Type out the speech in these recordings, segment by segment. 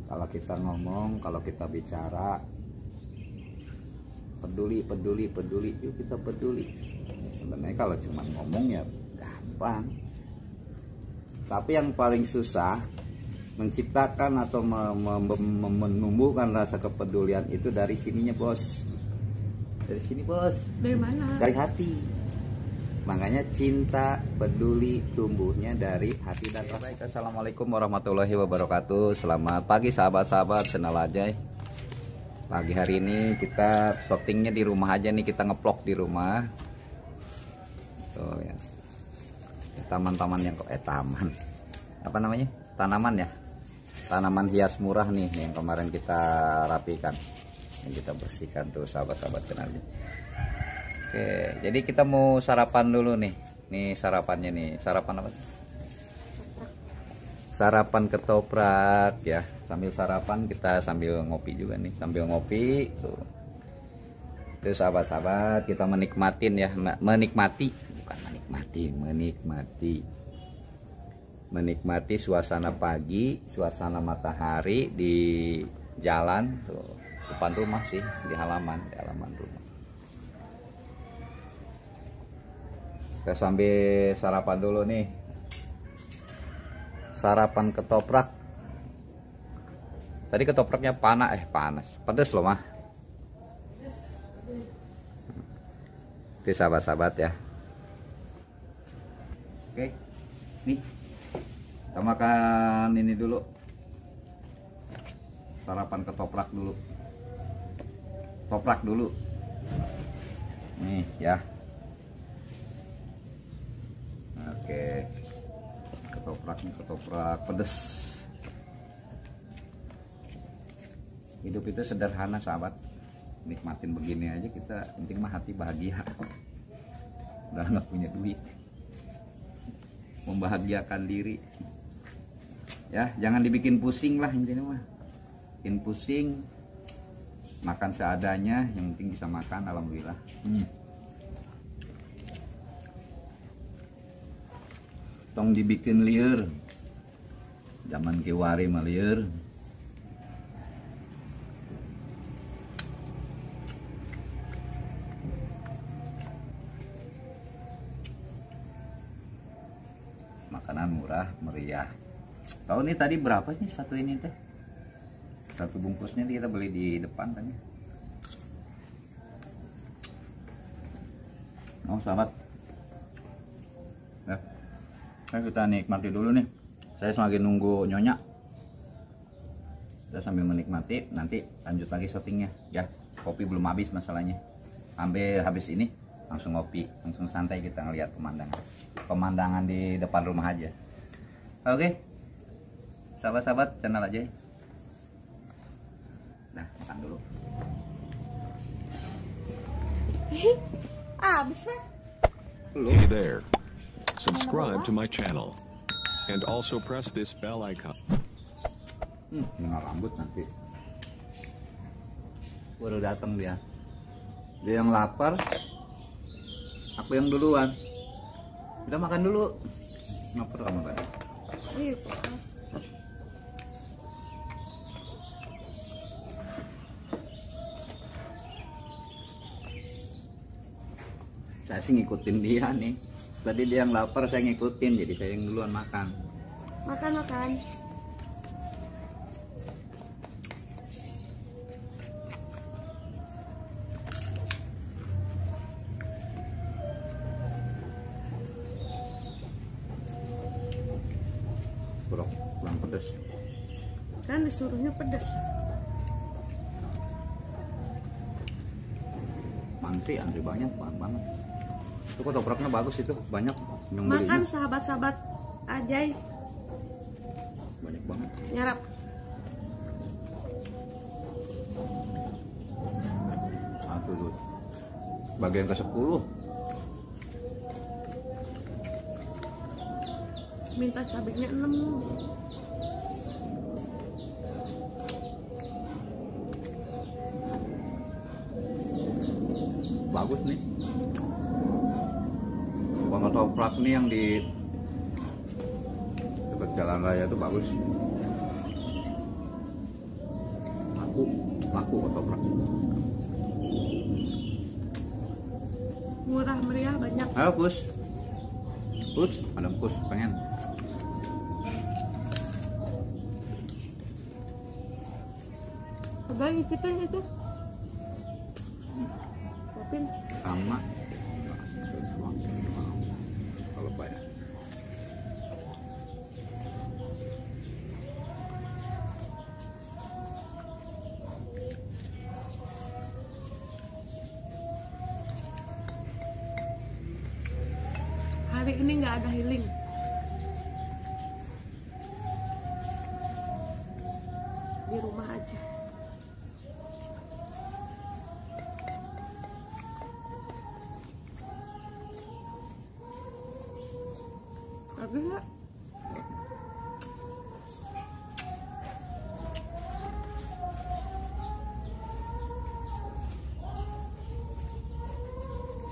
Kalau kita ngomong, kalau kita bicara, peduli, yuk kita peduli. Sebenarnya kalau cuma ngomong ya gampang. Tapi yang paling susah menciptakan atau menumbuhkan rasa kepedulian itu dari sininya, bos. Dari sini, bos. Dari mana? Dari hati. Makanya cinta, peduli tumbuhnya dari hati dan rasa. Baik, assalamualaikum warahmatullahi wabarakatuh. Selamat pagi sahabat-sahabat channel Ajay. Pagi hari ini kita syutingnya di rumah aja nih, kita ngeplok di rumah. Tuh ya. Taman-taman yang taman. Apa namanya? Tanaman ya. Tanaman hias murah nih yang kemarin kita rapikan. Yang kita bersihkan tuh sahabat-sahabat channel Ajay. Oke, jadi kita mau sarapan dulu nih. Nih sarapannya nih. Sarapan apa? Sarapan ketoprak ya. Sambil sarapan kita sambil ngopi juga nih. Sambil ngopi tuh. Tuh sahabat-sahabat, kita menikmatin ya. Menikmati, bukan menikmati, menikmati. Menikmati suasana pagi, suasana matahari di jalan tuh. Depan rumah sih, di halaman rumah. Kita sambil sarapan dulu nih. Sarapan ketoprak. Tadi ketopraknya panas. Pedes loh mah. Oke sahabat-sahabat ya. Oke. Nih. Kita makan ini dulu. Sarapan ketoprak dulu. Toprak dulu. Nih ya. Oke, ketoprak pedes. Hidup itu sederhana sahabat, nikmatin begini aja kita, penting mah hati bahagia. Udah nggak punya duit, membahagiakan diri. Ya, jangan dibikin pusing lah intinya mah. Bikin pusing, makan seadanya, yang penting bisa makan, alhamdulillah. Tong dibikin liur, zaman kiwari mah liur. Makanan murah meriah. Tahu nih tadi berapa sih satu ini teh? Satu bungkusnya kita beli di depan kan ya. Oh sahabat, ya. Kita nikmati dulu nih. Saya lagi nunggu nyonya. Kita sambil menikmati, nanti lanjut lagi syutingnya ya. Kopi belum habis masalahnya. Sambil habis ini langsung ngopi, langsung santai kita ngeliat pemandangan di depan rumah aja. Oke, sahabat-sahabat channel Ajay. Nah, makan dulu. Habis mah. Hey there. Subscribe to my channel and also press this bell icon. Dengar rambut nanti. Baru datang dia. Dia yang lapar, aku yang duluan. Kita makan dulu. Lapar kamu tadi? Iya. Saya sih ngikutin dia nih. Tadi dia yang lapar, saya ngikutin, jadi saya yang duluan makan. Makan. Bro, kurang pedas. Kan disuruhnya pedas. Antri banyak banget. Itu ketopraknya bagus itu, banyak yang Makan belinya. sahabat-sahabat Ajay. Banyak banget. Nyarap. Satu tuh. Bagian ke-10. Minta cabenya 6. Bagus nih. Bang ketoprak nih yang di dekat jalan raya itu bagus. laku ketoprak. Murah meriah banyak. Ayo Pus, Madam Pus pengen. Udah ngicipin itu. Kopin. Sama. Kalau lupa ya. Hari ini nggak ada healing. Di rumah aja. Bagus nggak?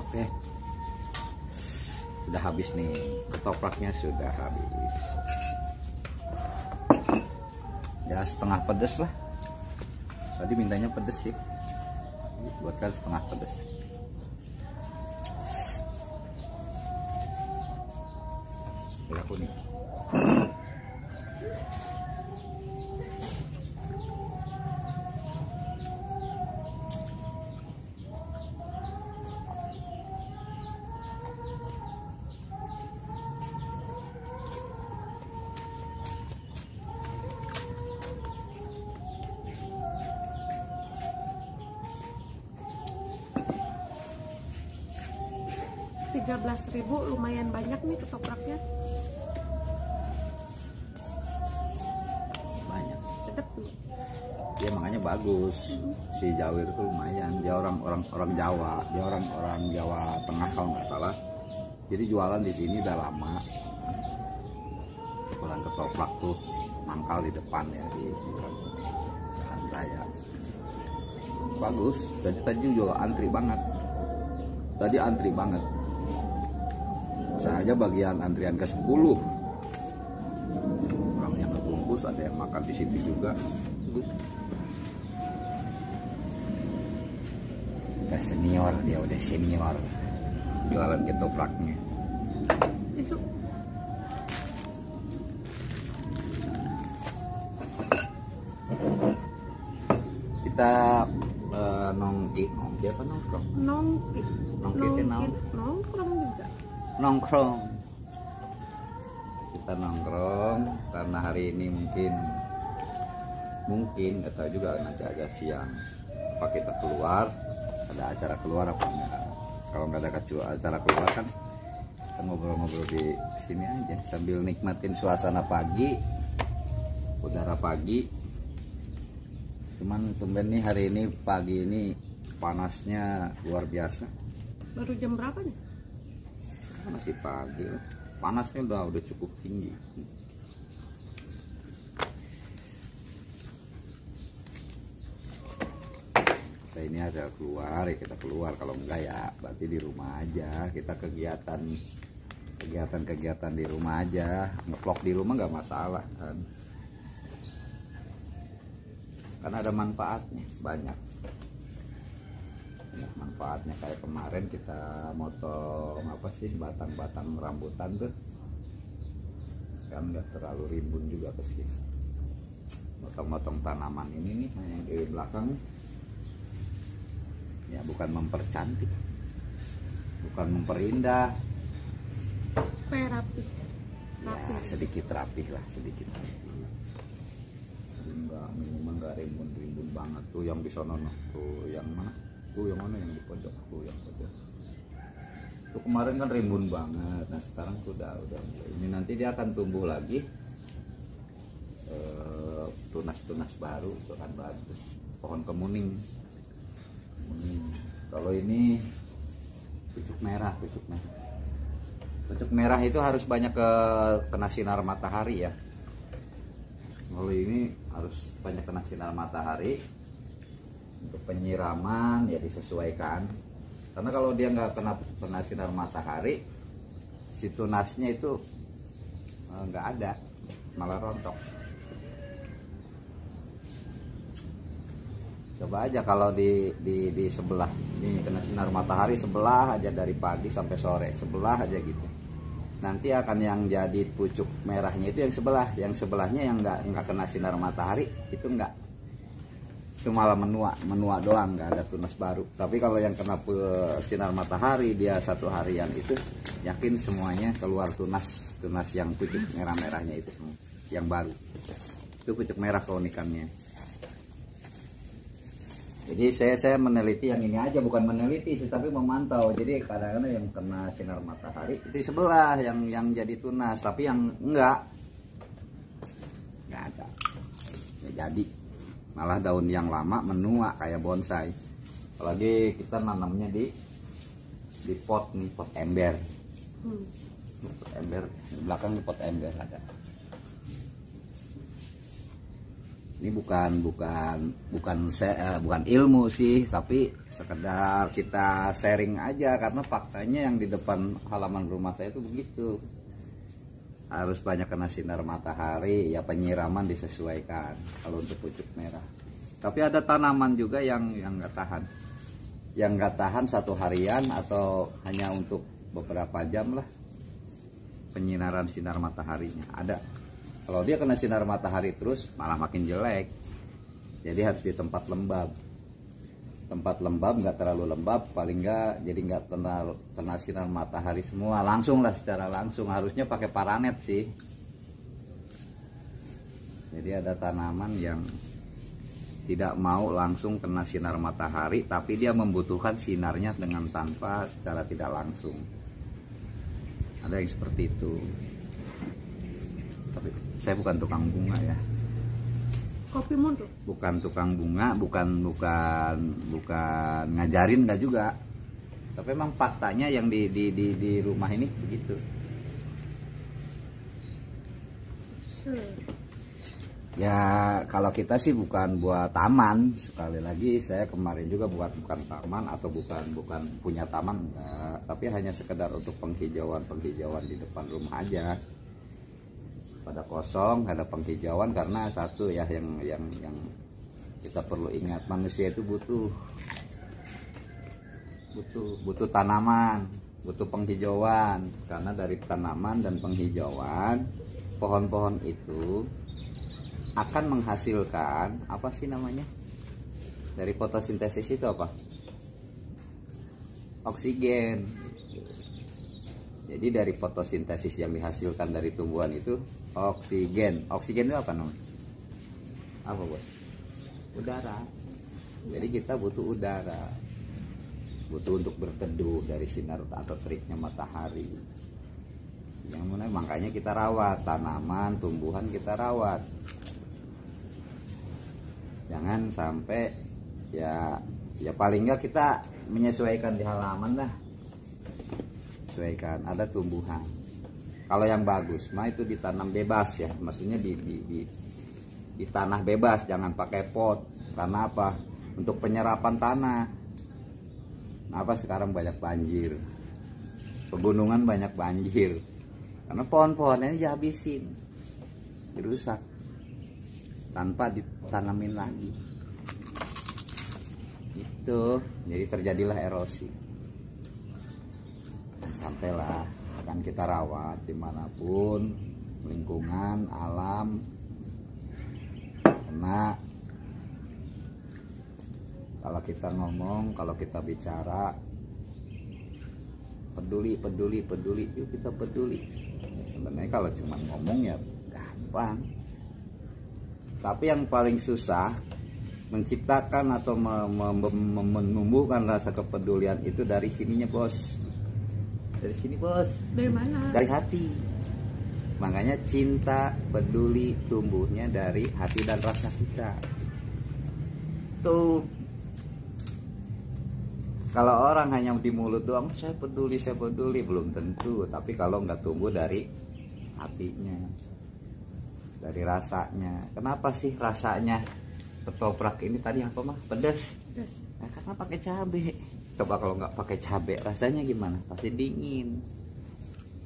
Oke. Sudah habis nih, ketopraknya sudah habis. Ya setengah pedes lah. Tadi mintanya pedes sih. Buatkan setengah pedes. Aku nih. Rp13.000 lumayan banyak nih ketopraknya. Banyak. Sedap tuh. Ya makanya bagus. Si Jawir tuh lumayan. Dia orang Jawa. Dia orang Jawa Tengah kalau nggak salah. Jadi jualan di sini udah lama. Jualan ketoprak tuh mangkal di depan ya di jalan raya. Bagus. Jadi tadi juga antri banget. Tadi antri banget. Saya aja bagian antrian ke-10. Orang yang ngebungkus, ada yang makan di situ juga. Udah senior, dia udah senior jualan ketopraknya. Itu Kita nongki apa nongkrong? nongki nongkrong juga. Nongkrong. Kita nongkrong karena hari ini mungkin nggak tahu juga, nanti agak siang apa kita keluar, ada acara keluar apa enggak. Kalau nggak ada acara keluar kan kita ngobrol-ngobrol di sini aja sambil nikmatin suasana pagi, udara pagi. Cuman tumben nih hari ini pagi ini panasnya luar biasa. Baru jam berapa nih? Masih pagi, panasnya udah cukup tinggi. Kita ini ada keluar ya, kita keluar. Kalau enggak ya berarti di rumah aja. Kita kegiatan di rumah aja. Ngevlog di rumah nggak masalah kan, karena ada manfaatnya banyak. Ya, manfaatnya kayak kemarin kita motong batang-batang rambutan tuh kan nggak terlalu rimbun juga ke sini. Motong-motong tanaman ini nih yang di belakang ya, bukan mempercantik, bukan memperindah, Supaya rapi. ya sedikit rapih lah, sedikit. Enggak, minimal enggak rimbun banget tuh yang di sono tuh. Yang mana? Tuh yang mana, yang di pojok tuh, yang pojok. Tuh kemarin kan rimbun banget. Nah sekarang tuh udah ini nanti dia akan tumbuh lagi. Tunas-tunas baru itu kan bagus. Pohon kemuning. Kalau ini pucuk merah. Pucuk merah itu harus banyak kena sinar matahari ya. Kalau ini harus banyak kena sinar matahari. Untuk penyiraman ya disesuaikan, karena kalau dia nggak kena sinar matahari, si tunasnya itu nggak ada, malah rontok. Coba aja kalau di sebelah ini kena sinar matahari sebelah aja dari pagi sampai sore, sebelah aja gitu. Nanti akan yang jadi pucuk merahnya itu yang sebelahnya yang nggak kena sinar matahari itu enggak. Itu malah menua doang, nggak ada tunas baru. Tapi kalau yang kena sinar matahari dia 1 harian itu yakin semuanya keluar tunas yang pucuk merah-merahnya itu semua yang baru. Itu pucuk merah keunikannya. Jadi saya meneliti yang ini aja, bukan meneliti sih, tapi memantau. Jadi kadang-kadang yang kena sinar matahari itu sebelah yang jadi tunas, tapi yang enggak ada. Ya, jadi malah daun yang lama menua kayak bonsai. Apalagi kita nanamnya di pot nih, pot ember. Pot ember di belakang pot ember ada. Ini bukan ilmu sih, tapi sekedar kita sharing aja karena faktanya yang di depan halaman rumah saya itu begitu. Harus banyak kena sinar matahari, ya penyiraman disesuaikan kalau untuk pucuk merah. Tapi ada tanaman juga yang nggak tahan. Yang nggak tahan 1 harian atau hanya untuk beberapa jam lah penyinaran sinar mataharinya. Ada. Kalau dia kena sinar matahari terus malah makin jelek. Jadi harus di tempat lembab. Tempat lembab, nggak terlalu lembab, paling nggak jadi nggak kena sinar matahari semua. Langsung lah, secara langsung. Harusnya pakai paranet sih. Jadi ada tanaman yang tidak mau langsung kena sinar matahari, tapi dia membutuhkan sinarnya dengan secara tidak langsung. Ada yang seperti itu. Tapi saya bukan tukang bunga ya. Kopi mundur. Bukan tukang bunga, bukan ngajarin, enggak juga. Tapi memang faktanya yang di rumah ini begitu. Ya kalau kita sih bukan buat taman. Sekali lagi saya kemarin juga bukan taman atau bukan punya taman, enggak. Tapi hanya sekedar untuk penghijauan di depan rumah aja. Pada kosong ada penghijauan karena satu ya yang kita perlu ingat, manusia itu butuh tanaman, butuh penghijauan. Karena dari tanaman dan penghijauan pohon-pohon itu akan menghasilkan apa sih namanya, dari fotosintesis itu apa, oksigen. Jadi dari fotosintesis yang dihasilkan dari tumbuhan itu oksigen itu apa namanya, apa bos? Udara. Jadi kita butuh udara, butuh untuk berteduh dari sinar atau teriknya matahari. Yang mana makanya kita rawat tanaman, tumbuhan kita rawat. Jangan sampai ya paling nggak kita menyesuaikan di halaman lah. Sesuaikan, ada tumbuhan. Kalau yang bagus mah itu ditanam bebas ya, maksudnya di tanah bebas, jangan pakai pot. Karena apa? Untuk penyerapan tanah. Kenapa sekarang banyak banjir? Pegunungan banyak banjir. Karena pohon-pohonnya dihabisin, dirusak tanpa ditanamin lagi. Itu jadi terjadilah erosi. Dan sampailah akan kita rawat dimanapun, lingkungan, alam. Karena kalau kita ngomong, kalau kita bicara, peduli, yuk kita peduli. Ya, sebenarnya kalau cuma ngomong ya gampang. Tapi yang paling susah menciptakan atau menumbuhkan rasa kepedulian itu dari sininya bos. Dari sini bos. Dari mana? Dari hati. Makanya cinta, peduli tumbuhnya dari hati dan rasa kita. Tuh. Kalau orang hanya di mulut doang, saya peduli, belum tentu. Tapi kalau nggak tumbuh dari hatinya, dari rasanya. Kenapa sih rasanya ketoprak ini tadi apa mah? Pedas. Nah, karena pakai cabai. Coba kalau nggak pakai cabai, rasanya gimana? Pasti dingin.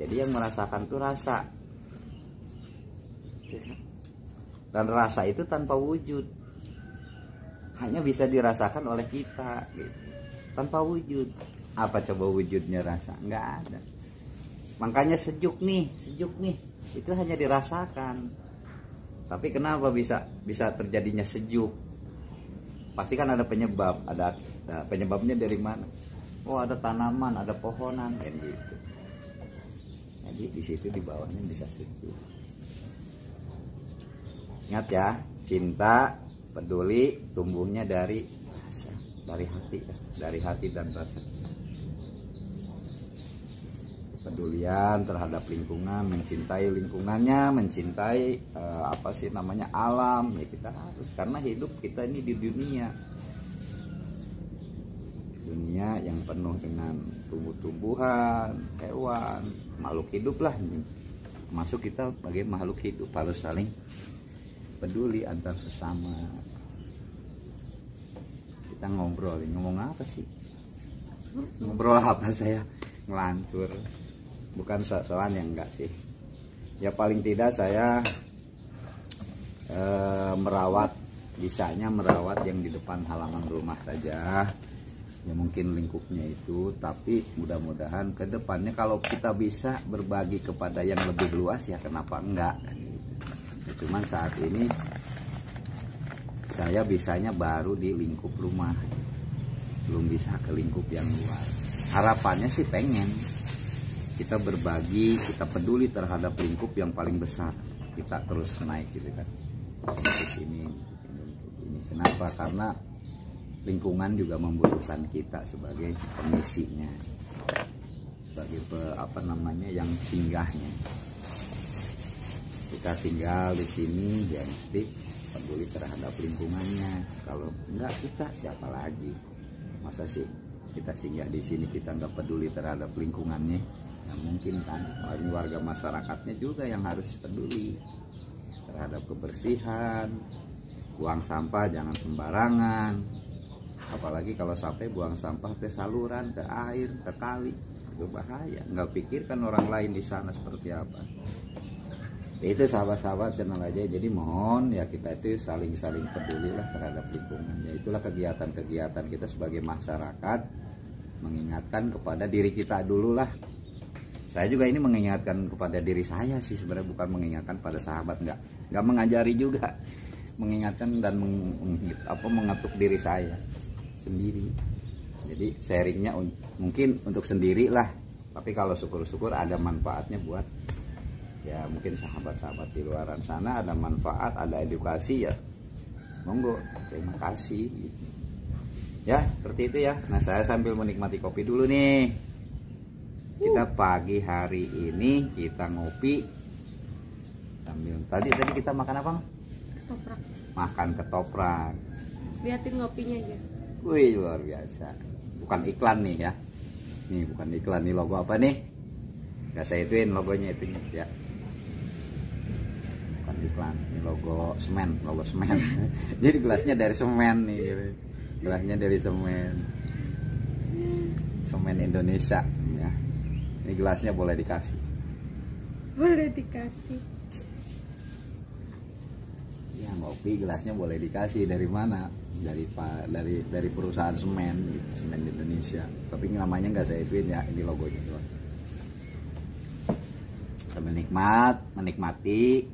Jadi yang merasakan tuh rasa. Dan rasa itu tanpa wujud. hanya bisa dirasakan oleh kita gitu. Tanpa wujud. Apa coba wujudnya rasa? Nggak ada. Makanya sejuk nih itu hanya dirasakan. Tapi kenapa bisa terjadinya sejuk? Pasti kan ada penyebab, ada penyebabnya dari mana? Oh, ada tanaman, ada pohonan kan gitu. Jadi di situ di bawahnya bisa sejuk. Ingat ya, cinta, peduli tumbuhnya dari rasa, dari hati dan rasa. Kepedulian terhadap lingkungan, mencintai lingkungannya, mencintai alam ya kita harus, karena hidup kita ini di dunia yang penuh dengan tumbuh-tumbuhan, hewan, makhluk hidup lah. Masuk kita sebagai makhluk hidup harus saling peduli antar sesama. Kita ngomong apa sih? Ngobrol apa saya ngelantur? Bukan sosokan yang enggak sih. Ya paling tidak saya bisanya merawat yang di depan halaman rumah saja. Ya mungkin lingkupnya itu, tapi mudah-mudahan ke depannya kalau kita bisa berbagi kepada yang lebih luas ya kenapa enggak. Ya, cuman saat ini saya bisanya baru di lingkup rumah, belum bisa ke lingkup yang luar. Harapannya sih pengen kita berbagi, kita peduli terhadap lingkup yang paling besar, kita terus naik gitu kan. Untuk ini. Kenapa? Karena lingkungan juga membutuhkan kita sebagai pengisinya, sebagai yang singgahnya. Kita tinggal di sini ya mesti peduli terhadap lingkungannya. Kalau enggak kita siapa lagi? Masa sih kita singgah di sini kita nggak peduli terhadap lingkungannya? Nah, mungkin kan warga masyarakatnya juga yang harus peduli terhadap kebersihan, buang sampah jangan sembarangan. Apalagi kalau sampai buang sampah ke saluran, ke air, ke kali, itu bahaya. Nggak pikirkan orang lain di sana seperti apa. Itu sahabat-sahabat channel aja. Jadi mohon ya kita itu saling peduli lah terhadap lingkungan. Ya itulah kegiatan-kegiatan kita sebagai masyarakat, mengingatkan kepada diri kita dulu lah. Saya juga ini mengingatkan kepada diri saya sih sebenarnya, bukan mengingatkan pada sahabat, nggak mengajari juga, mengingatkan dan mengetuk diri saya sendiri. Jadi sharingnya mungkin untuk sendiri lah, tapi kalau syukur-syukur ada manfaatnya buat ya mungkin sahabat-sahabat di luar sana, ada manfaat, ada edukasi ya monggo, terima kasih gitu. Ya seperti itu ya. Nah saya sambil menikmati kopi dulu nih. Kita pagi hari ini kita ngopi sambil tadi kita makan apa? Ketoprak. Makan ketoprak. Liatin ngopinya aja. Wih luar biasa. Bukan iklan nih ya. Nih bukan iklan, nih logo apa nih? Gak saya ituin logonya itu ya. Bukan iklan, ini logo semen. Jadi gelasnya dari semen nih. Gelasnya dari semen. Semen Indonesia ya. Ini gelasnya boleh dikasih. Boleh dikasih. Ya ngopi gelasnya boleh dikasih. Dari mana? Dari perusahaan semen, Semen Indonesia. Tapi namanya nggak saya ituin ya, ini logonya doang. Sambil menikmati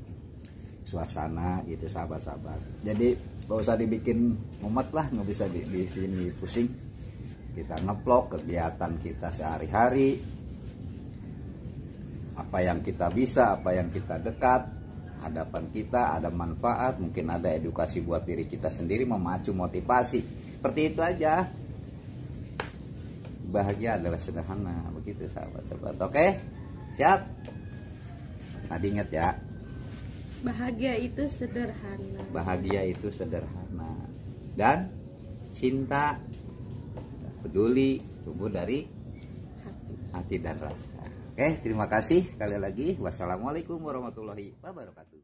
suasana gitu sahabat-sahabat. Jadi nggak usah dibikin mumet lah, nggak bisa di sini pusing. Kita ngeplok kegiatan kita sehari-hari. Apa yang kita bisa, apa yang kita dekat, hadapan kita ada manfaat, mungkin ada edukasi buat diri kita sendiri, memacu motivasi. Seperti itu aja. Bahagia adalah sederhana, begitu sahabat-sahabat. Oke? Siap? Nah, diingat ya. Bahagia itu sederhana. Bahagia itu sederhana. Dan cinta, peduli tumbuh dari hati dan rasa. Oke, terima kasih sekali lagi. Wassalamualaikum warahmatullahi wabarakatuh.